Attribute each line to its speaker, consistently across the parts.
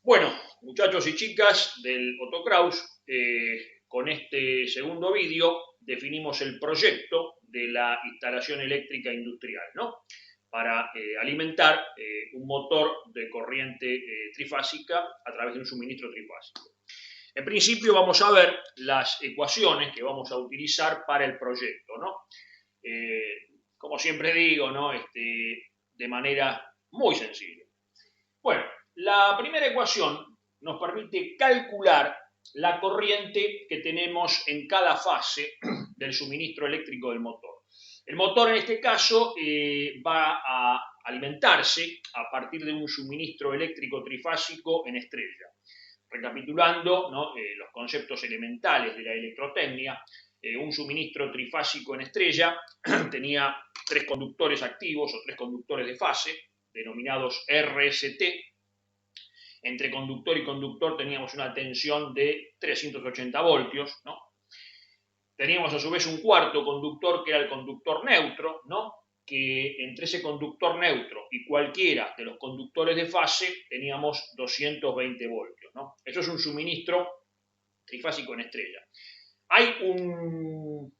Speaker 1: Bueno, muchachos y chicas del Otto Kraus, con este segundo vídeo definimos el proyecto de la instalación eléctrica industrial, ¿no? Para alimentar un motor de corriente trifásica a través de un suministro trifásico. En principio vamos a ver las ecuaciones que vamos a utilizar para el proyecto, ¿no? Como siempre digo, ¿no? De manera muy sencilla. Bueno, la primera ecuación nos permite calcular la corriente que tenemos en cada fase del suministro eléctrico del motor. El motor en este caso va a alimentarse a partir de un suministro eléctrico trifásico en estrella. Recapitulando, ¿no? Los conceptos elementales de la electrotecnia, un suministro trifásico en estrella tenía tres conductores activos o tres conductores de fase, denominados RST. Entre conductor y conductor teníamos una tensión de 380 voltios, ¿no? Teníamos a su vez un cuarto conductor que era el conductor neutro, ¿no? Que entre ese conductor neutro y cualquiera de los conductores de fase teníamos 220 voltios, ¿no? Eso es un suministro trifásico en estrella. Hay un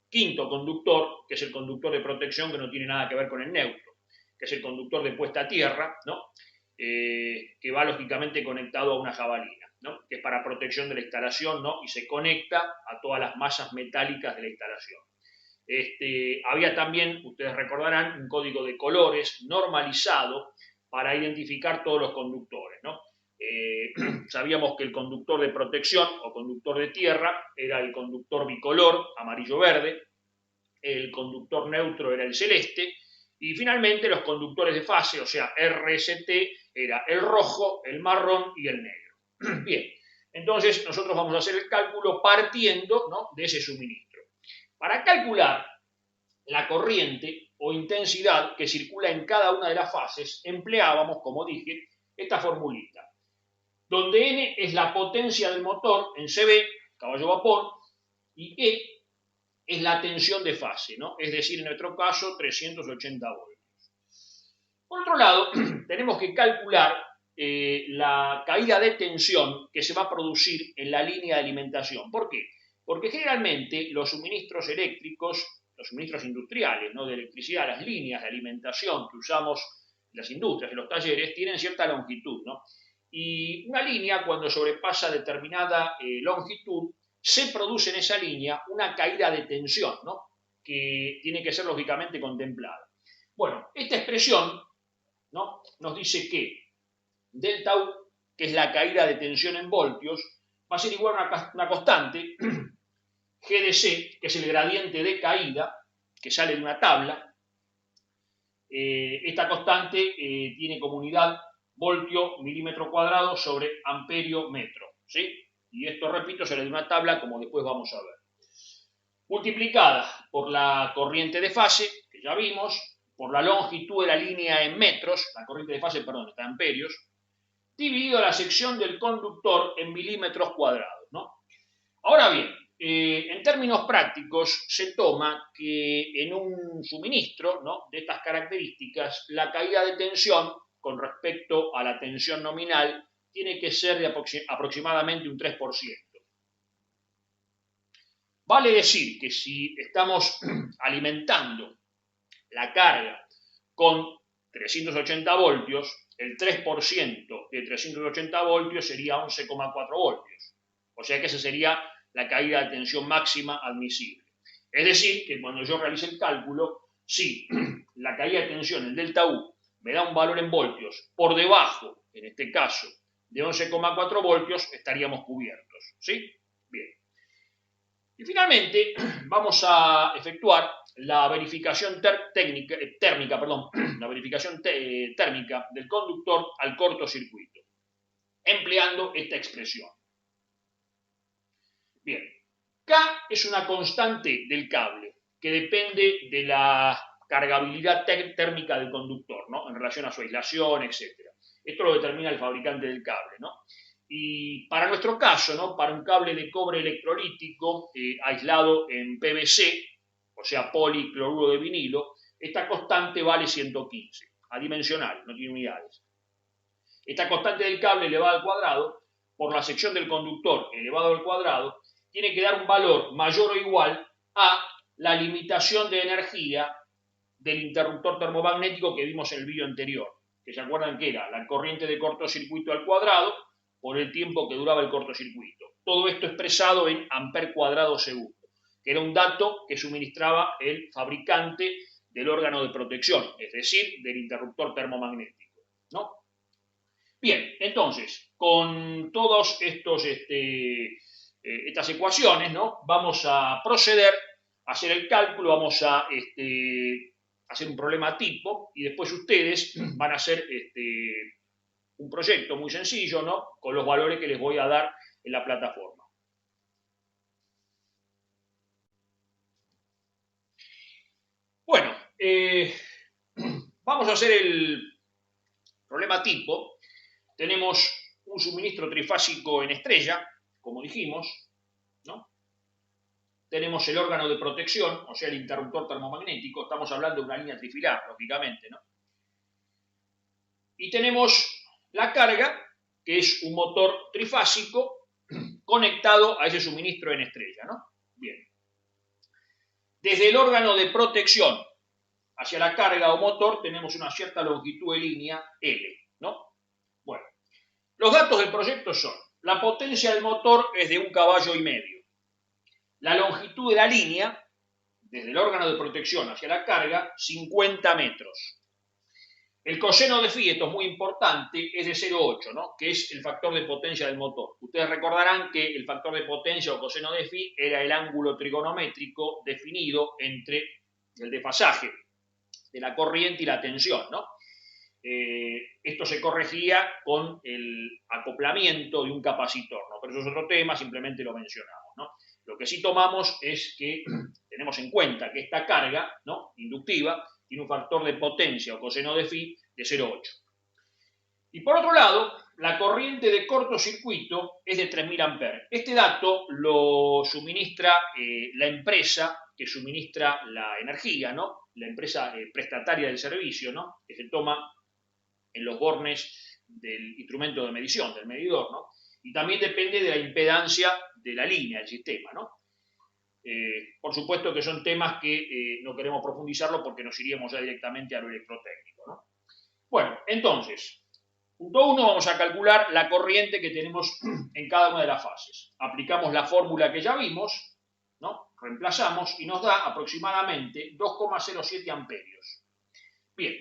Speaker 1: quinto conductor, que es el conductor de protección, que no tiene nada que ver con el neutro, que es el conductor de puesta a tierra, ¿no? Que va lógicamente conectado a una jabalina, ¿no? Que es para protección de la instalación, ¿no? Y se conecta a todas las masas metálicas de la instalación. Había también, ustedes recordarán, un código de colores normalizado para identificar todos los conductores, ¿no? Sabíamos que el conductor de protección o conductor de tierra era el conductor bicolor, amarillo-verde, el conductor neutro era el celeste, y finalmente los conductores de fase, o sea, RST, era el rojo, el marrón y el negro. Bien, entonces nosotros vamos a hacer el cálculo partiendo, ¿no? De ese suministro. Para calcular la corriente o intensidad que circula en cada una de las fases, empleábamos, como dije, esta formulita, donde N es la potencia del motor en CV, caballo vapor, y E es la tensión de fase, ¿no? Es decir, en nuestro caso, 380 voltios. Por otro lado, tenemos que calcular la caída de tensión que se va a producir en la línea de alimentación. ¿Por qué? Porque generalmente los suministros eléctricos, los suministros industriales, ¿no? De electricidad, las líneas de alimentación que usamos en las industrias, en los talleres, tienen cierta longitud, ¿no? Y una línea, cuando sobrepasa determinada longitud, se produce en esa línea una caída de tensión, ¿no? Que tiene que ser lógicamente contemplada. Bueno, esta expresión, ¿no? Nos dice que delta U, que es la caída de tensión en voltios, va a ser igual a una constante, GdC, que es el gradiente de caída, que sale de una tabla. Esta constante tiene como unidad voltio milímetro cuadrado sobre amperio metro, ¿sí? Y esto, repito, sale de una tabla, como después vamos a ver. Multiplicada por la corriente de fase, que ya vimos, por la longitud de la línea en metros, la corriente de fase, perdón, está en amperios, dividido la sección del conductor en milímetros cuadrados, ¿no? Ahora bien, en términos prácticos, se toma que en un suministro, ¿no? De estas características, la caída de tensión con respecto a la tensión nominal tiene que ser de aproximadamente un 3%. Vale decir que si estamos alimentando la carga con 380 voltios, el 3% de 380 voltios sería 11,4 voltios. O sea que esa sería la caída de tensión máxima admisible. Es decir, que cuando yo realice el cálculo, si la caída de tensión, el delta U, me da un valor en voltios por debajo, en este caso, de 11,4 voltios, estaríamos cubiertos, ¿sí? Bien. Y finalmente vamos a efectuar la verificación térmica del conductor al cortocircuito, empleando esta expresión. Bien, K es una constante del cable que depende de la cargabilidad térmica del conductor, ¿no? En relación a su aislación, etc. Esto lo determina el fabricante del cable, ¿no? Y para nuestro caso, ¿no? Para un cable de cobre electrolítico aislado en PVC, o sea, policloruro de vinilo, esta constante vale 115, adimensional, no tiene unidades. Esta constante del cable elevada al cuadrado, por la sección del conductor elevado al cuadrado, tiene que dar un valor mayor o igual a la limitación de energía del interruptor termomagnético que vimos en el vídeo anterior, que se acuerdan que era la corriente de cortocircuito al cuadrado por el tiempo que duraba el cortocircuito. Todo esto expresado en amper cuadrado segundo, que era un dato que suministraba el fabricante del órgano de protección, es decir, del interruptor termomagnético, ¿no? Bien, entonces, con todas estas ecuaciones, ¿no? Vamos a proceder a hacer el cálculo, vamos a hacer un problema tipo y después ustedes van a hacer un proyecto muy sencillo, ¿no? Con los valores que les voy a dar en la plataforma. Bueno, vamos a hacer el problema tipo. Tenemos un suministro trifásico en estrella, como dijimos, ¿no? Tenemos el órgano de protección, o sea, el interruptor termomagnético. Estamos hablando de una línea trifilar, lógicamente, ¿no? Y tenemos la carga, que es un motor trifásico conectado a ese suministro en estrella, ¿no? Bien. Desde el órgano de protección hacia la carga o motor tenemos una cierta longitud de línea L, ¿no? Bueno, los datos del proyecto son: la potencia del motor es de 1,5 caballos. La longitud de la línea, desde el órgano de protección hacia la carga, 50 metros. El coseno de phi, esto es muy importante, es de 0,8, ¿no? Que es el factor de potencia del motor. Ustedes recordarán que el factor de potencia o coseno de phi era el ángulo trigonométrico definido entre el desfasaje de la corriente y la tensión, ¿no? Esto se corregía con el acoplamiento de un capacitor, ¿no? Pero eso es otro tema, simplemente lo mencionamos, ¿no? Lo que sí tomamos es que tenemos en cuenta que esta carga, ¿no?, inductiva tiene un factor de potencia o coseno de phi de 0,8. Y por otro lado, la corriente de cortocircuito es de 3.000 amperes. Este dato lo suministra la empresa que suministra la energía, ¿no? La empresa prestataria del servicio, ¿no?, que se toma en los bornes del instrumento de medición, del medidor, ¿no? Y también depende de la impedancia de la línea del sistema, ¿no? Por supuesto que son temas que no queremos profundizarlo porque nos iríamos ya directamente a lo electrotécnico, ¿no? Bueno, entonces, punto 1, vamos a calcular la corriente que tenemos en cada una de las fases. Aplicamos la fórmula que ya vimos, ¿no? Reemplazamos y nos da aproximadamente 2,07 amperios. Bien.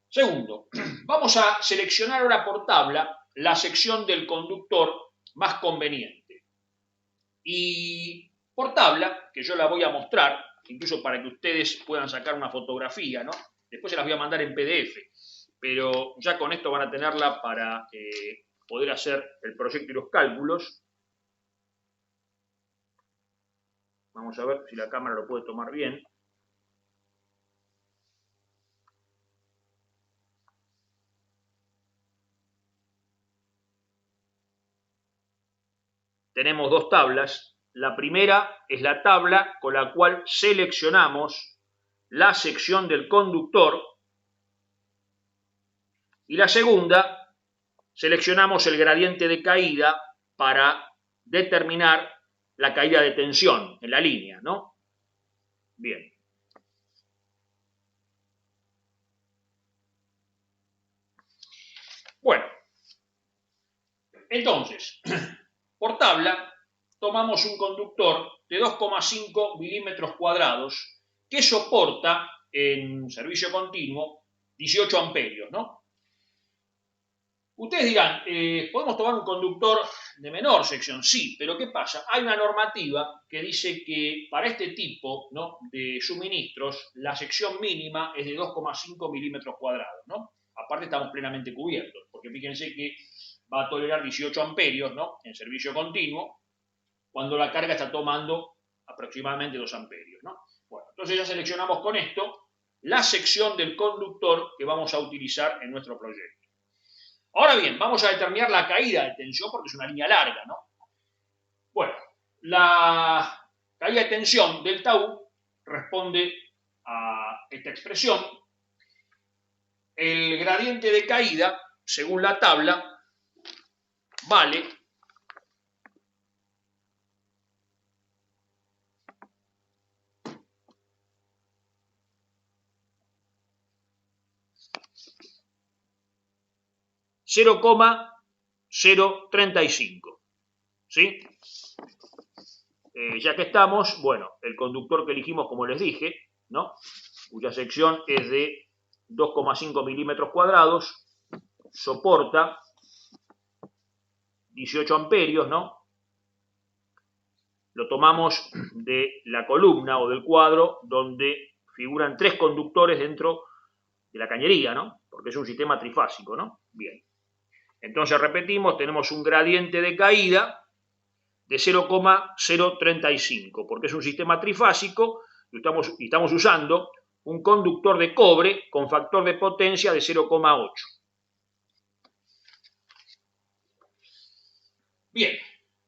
Speaker 1: Segundo, vamos a seleccionar ahora por tabla la sección del conductor más conveniente. Y por tabla, que yo la voy a mostrar, incluso para que ustedes puedan sacar una fotografía, ¿no? Después se las voy a mandar en PDF, pero ya con esto van a tenerla para poder hacer el proyecto y los cálculos. Vamos a ver si la cámara lo puede tomar bien. Tenemos dos tablas. La primera es la tabla con la cual seleccionamos la sección del conductor y la segunda seleccionamos el gradiente de caída para determinar la caída de tensión en la línea, ¿no? Bien. Bueno, entonces, por tabla, tomamos un conductor de 2,5 milímetros cuadrados que soporta en servicio continuo 18 amperios, ¿no? Ustedes dirán, ¿podemos tomar un conductor de menor sección? Sí, pero ¿qué pasa? Hay una normativa que dice que para este tipo, ¿no?, de suministros, la sección mínima es de 2,5 milímetros cuadrados, ¿no? Aparte estamos plenamente cubiertos, porque fíjense que va a tolerar 18 amperios, ¿no?, en servicio continuo, cuando la carga está tomando aproximadamente 2 amperios, ¿no? Bueno, entonces ya seleccionamos con esto la sección del conductor que vamos a utilizar en nuestro proyecto. Ahora bien, vamos a determinar la caída de tensión porque es una línea larga, ¿no? Bueno, la caída de tensión delta U responde a esta expresión. El gradiente de caída según la tabla, vale 0,035. ¿Sí? Ya que estamos, bueno, el conductor que elegimos, como les dije, ¿no? Cuya sección es de 2,5 milímetros cuadrados, soporta 18 amperios, ¿no? Lo tomamos de la columna o del cuadro donde figuran 3 conductores dentro de la cañería, ¿no? Porque es un sistema trifásico, ¿no? Bien. Entonces, repetimos, tenemos un gradiente de caída de 0,035, porque es un sistema trifásico y estamos usando un conductor de cobre con factor de potencia de 0,8. Bien,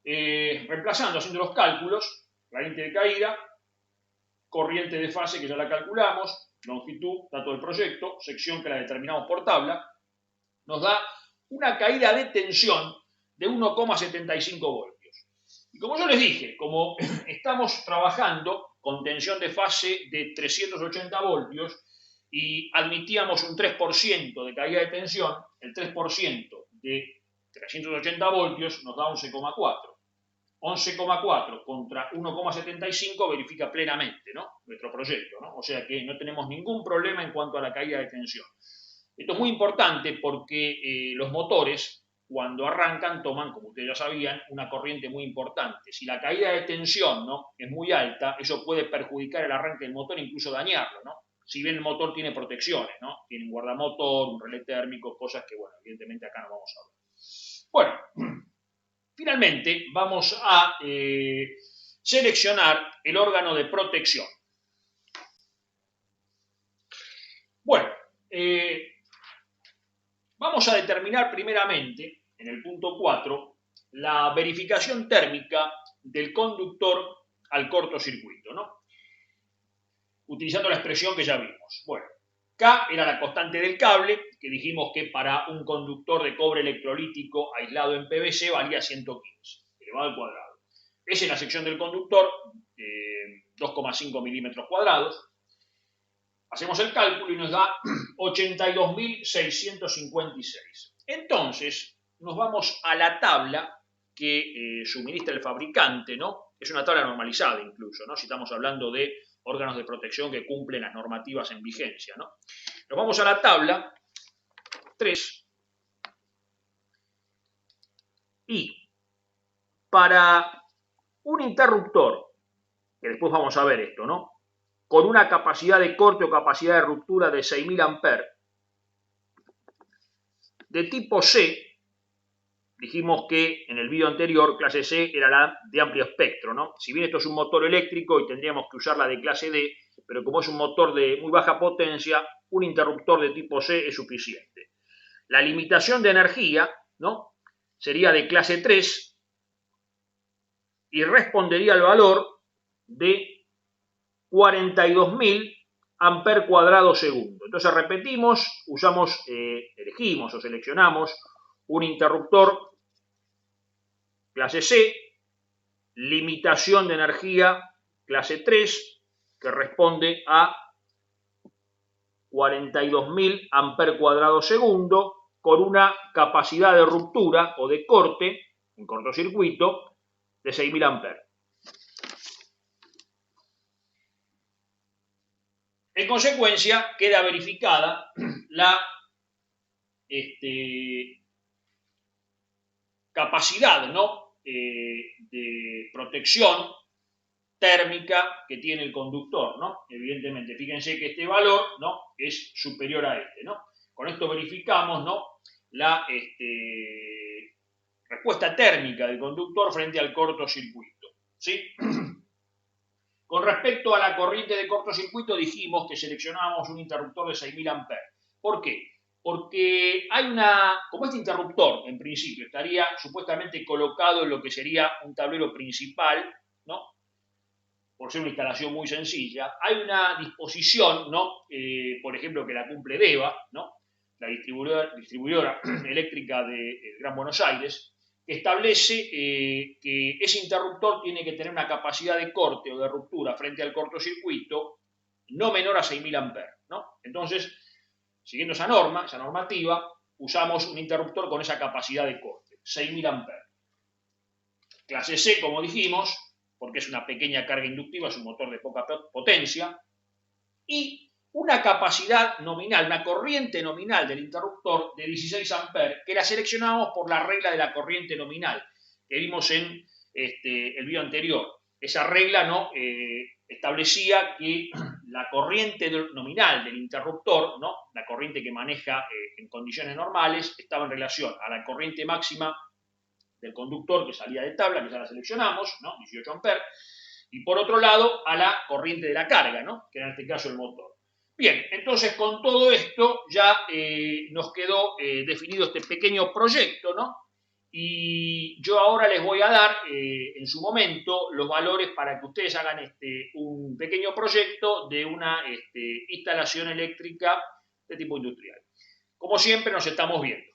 Speaker 1: reemplazando, haciendo los cálculos, gradiente de caída, corriente de fase que ya la calculamos, longitud, dato del proyecto, sección que la determinamos por tabla, nos da una caída de tensión de 1,75 voltios. Y como yo les dije, como estamos trabajando con tensión de fase de 380 voltios y admitíamos un 3% de caída de tensión, el 3% de 380 voltios nos da 11,4. 11,4 contra 1,75 verifica plenamente, ¿no?, nuestro proyecto, ¿no? O sea que no tenemos ningún problema en cuanto a la caída de tensión. Esto es muy importante porque los motores, cuando arrancan, toman, como ustedes ya sabían, una corriente muy importante. Si la caída de tensión, ¿no?, es muy alta, eso puede perjudicar el arranque del motor e incluso dañarlo, ¿no? Si bien el motor tiene protecciones, ¿no? Tiene un guardamotor, un relé térmico, cosas que, bueno, evidentemente acá no vamos a ver. Bueno, finalmente vamos a seleccionar el órgano de protección. Bueno, vamos a determinar primeramente, en el punto 4, la verificación térmica del conductor al cortocircuito, ¿no? Utilizando la expresión que ya vimos. Bueno, K era la constante del cable, que dijimos que para un conductor de cobre electrolítico aislado en PVC valía 115, elevado al cuadrado. S es la sección del conductor, 2,5 milímetros cuadrados. Hacemos el cálculo y nos da 82.656. Entonces, nos vamos a la tabla que suministra el fabricante, ¿no? Es una tabla normalizada incluso, ¿no? Si estamos hablando de órganos de protección que cumplen las normativas en vigencia, ¿no? Nos vamos a la tabla 3 y para un interruptor, que después vamos a ver esto, ¿no?, con una capacidad de corte o capacidad de ruptura de 6.000 amperes, de tipo C, dijimos que en el video anterior clase C era la de amplio espectro, ¿no? Si bien esto es un motor eléctrico y tendríamos que usar la de clase D, pero como es un motor de muy baja potencia, un interruptor de tipo C es suficiente. La limitación de energía, ¿no?, sería de clase 3 y respondería al valor de 42.000 amper cuadrado segundo. Entonces repetimos, elegimos o seleccionamos un interruptor clase C, limitación de energía clase 3, que responde a 42.000 amper cuadrado segundo, con una capacidad de ruptura o de corte, en cortocircuito, de 6.000 amperes. En consecuencia, queda verificada la capacidad, ¿no?, de protección térmica que tiene el conductor, ¿no? Evidentemente, fíjense que este valor, ¿no?, es superior a este, ¿no? Con esto verificamos, ¿no?, la respuesta térmica del conductor frente al cortocircuito, ¿sí? Con respecto a la corriente de cortocircuito, dijimos que seleccionábamos un interruptor de 6.000 amperes. ¿Por qué? Porque como este interruptor, en principio, estaría supuestamente colocado en lo que sería un tablero principal, ¿no?, por ser una instalación muy sencilla, hay una disposición, ¿no?, por ejemplo, que la cumple DEVA, ¿no?, la distribuidora eléctrica de Gran Buenos Aires, que establece que ese interruptor tiene que tener una capacidad de corte o de ruptura frente al cortocircuito no menor a 6.000 amperes, ¿no? Entonces, siguiendo esa normativa, usamos un interruptor con esa capacidad de corte, 6.000 amperes. Clase C, como dijimos, porque es una pequeña carga inductiva, es un motor de poca potencia, y una capacidad nominal, una corriente nominal del interruptor de 16 amperes, que la seleccionamos por la regla de la corriente nominal, que vimos en el video anterior. Esa regla, ¿no? Establecía que la corriente nominal del interruptor, ¿no? La corriente que maneja en condiciones normales, estaba en relación a la corriente máxima del conductor que salía de tabla, que ya la seleccionamos, ¿no? 18 amperes, y por otro lado a la corriente de la carga, ¿no? Que era en este caso el motor. Bien, entonces con todo esto ya nos quedó definido este pequeño proyecto, ¿no? Y yo ahora les voy a dar en su momento los valores para que ustedes hagan un pequeño proyecto de una instalación eléctrica de tipo industrial. Como siempre nos estamos viendo.